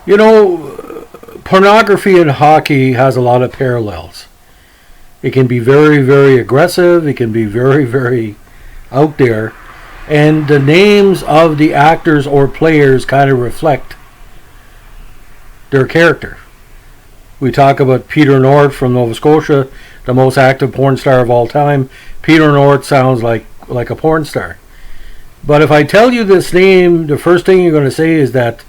You know, pornography in hockey has a lot of parallels. It can be very, very aggressive. It can be very, very out there. And the names of the actors or players kind of reflect their character. We talk about Peter North from Nova Scotia, the most active porn star of all time. Peter North sounds like a porn star. But if I tell you this name, the first thing you're going to say is that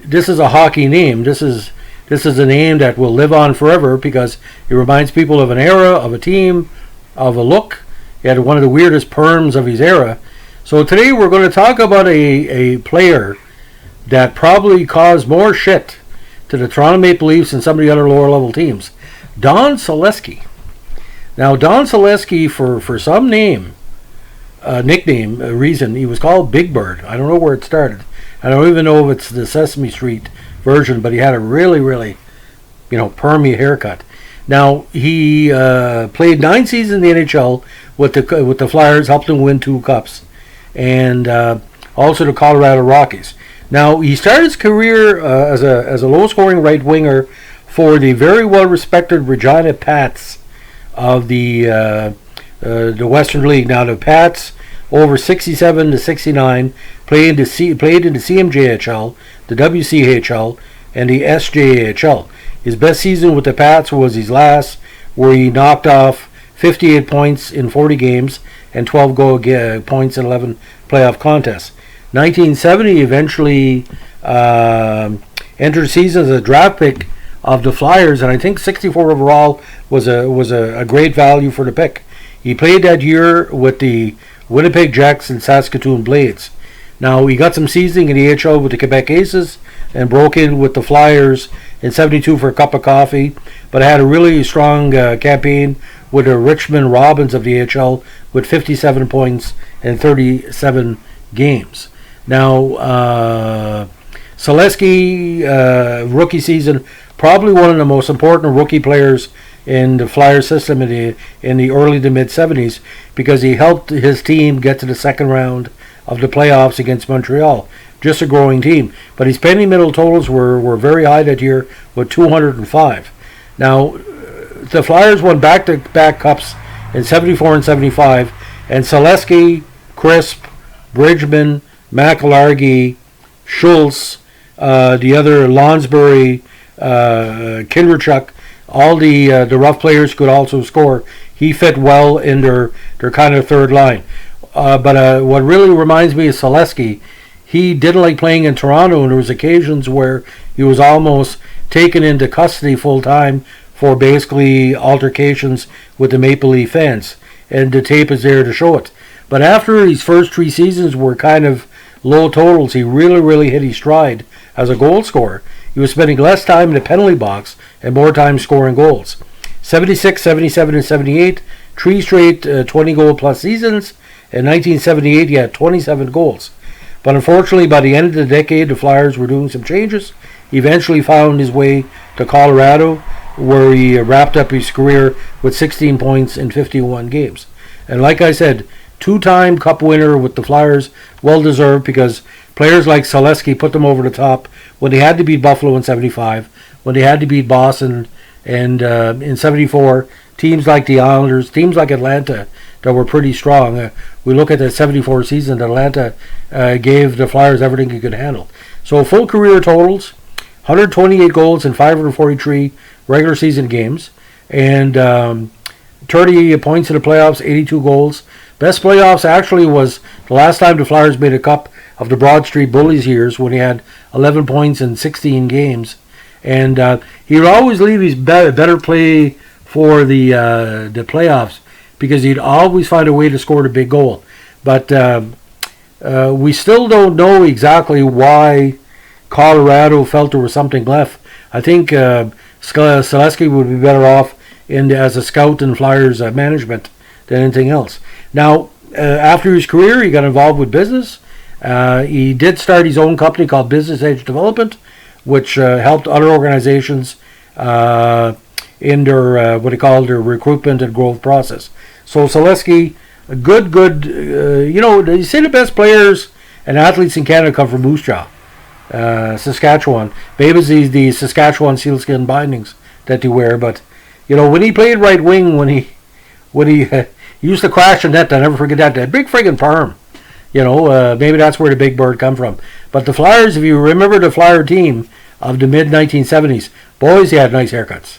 this is a hockey name. This is a name that will live on forever because it reminds people of an era, of a team, of a look. He had one of the weirdest perms of his era. So today we're going to talk about a player that probably caused more shit to the Toronto Maple Leafs and some of the other lower level teams. Don Saleski. Now Don Saleski, for some nickname, reason, he was called Big Bird. I don't know where it started. I don't even know if it's the Sesame Street version, but he had a really, really, permy haircut. Now he played 9 seasons in the NHL with the Flyers, helped them win 2 cups, and also the Colorado Rockies. Now he started his career as a low-scoring right winger for the very well-respected Regina Pats of the Western League. Now the Pats, over 67 to 69, played in the CMJHL, the WCHL, and the SJHL. His best season with the Pats was his last, where he knocked off 58 points in 40 games and 12 points in 11 playoff contests. 1970 eventually entered the season as a draft pick of the Flyers, and I think 64 overall was a great value for the pick. He played that year with the Winnipeg Jets and Saskatoon Blades. Now he got some seasoning in the AHL with the Quebec Aces and broke in with the Flyers in 72 for a cup of coffee, but had a really strong campaign with the Richmond Robins of the AHL with 57 points in 37 games. Now Saleski, rookie season, probably one of the most important rookie players in the Flyer system in the early to mid 70s, because he helped his team get to the second round of the playoffs against Montreal. Just a growing team, but his penny middle totals were very high that year with 205. Now the Flyers won back-to-back cups in 74 and 75, and Saleski, Crisp, Bridgman, McIlhargey, Schultz, the other Lonsbury, Kinderchuk, all the rough players could also score. He fit well in their kind of third line. But what really reminds me of Saleski, he didn't like playing in Toronto, and there was occasions where he was almost taken into custody full time for basically altercations with the Maple Leaf fans, and the tape is there to show it. But after his first 3 seasons were kind of low totals, he really, really hit his stride as a goal scorer. He was spending less time in the penalty box and more time scoring goals. 76, 77, and 78, 3 straight 20-goal-plus seasons. In 1978, he had 27 goals. But unfortunately, by the end of the decade, the Flyers were doing some changes. He eventually found his way to Colorado, where he wrapped up his career with 16 points in 51 games. And like I said, 2-time Cup winner with the Flyers, well-deserved, because players like Saleski put them over the top when they had to beat Buffalo in 75, when they had to beat Boston, and in 74, teams like the Islanders, teams like Atlanta that were pretty strong. We look at the 74 season that Atlanta gave the Flyers everything he could handle. So full career totals, 128 goals in 543 regular season games, and 30 points in the playoffs, 82 goals. Best playoffs actually was the last time the Flyers made a cup of the Broad Street Bullies years, when he had 11 points in 16 games. And he would always leave his better play for the playoffs, because he'd always find a way to score the big goal. But we still don't know exactly why Colorado felt there was something left. I think Saleski would be better off as a scout in Flyers management than anything else. Now, after his career, he got involved with business. He did start his own company called Business Edge Development, which helped other organizations in their what they call their recruitment and growth process. So Saleski, a good, they say the best players and athletes in Canada come from Moose Jaw. Saskatchewan. Maybe it's the Saskatchewan sealskin bindings that they wear, but when he played right wing, when he used to crash the net, I'll never forget that big friggin' perm. Maybe that's where the Big Bird come from. But the Flyers, if you remember the Flyer team of the mid 1970s, boys, they had nice haircuts.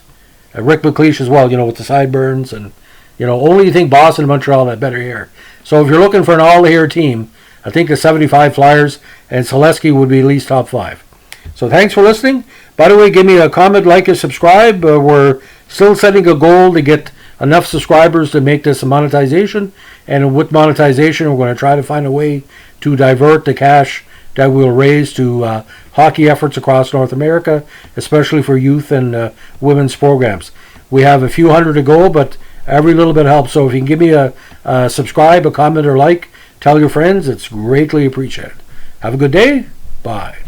Rick McLeish as well, with the sideburns, and only you think Boston and Montreal had better hair. So if you're looking for an all-hair team, I think the 75 Flyers and Saleski would be at least top 5. So thanks for listening. By the way, give me a comment, like, and subscribe. We're still setting a goal to get enough subscribers to make this a monetization. And with monetization, we're going to try to find a way to divert the cash that we'll raise to hockey efforts across North America, especially for youth and women's programs. We have a few hundred to go, but every little bit helps. So if you can give me a subscribe, a comment, or like, tell your friends, it's greatly appreciated. Have a good day. Bye.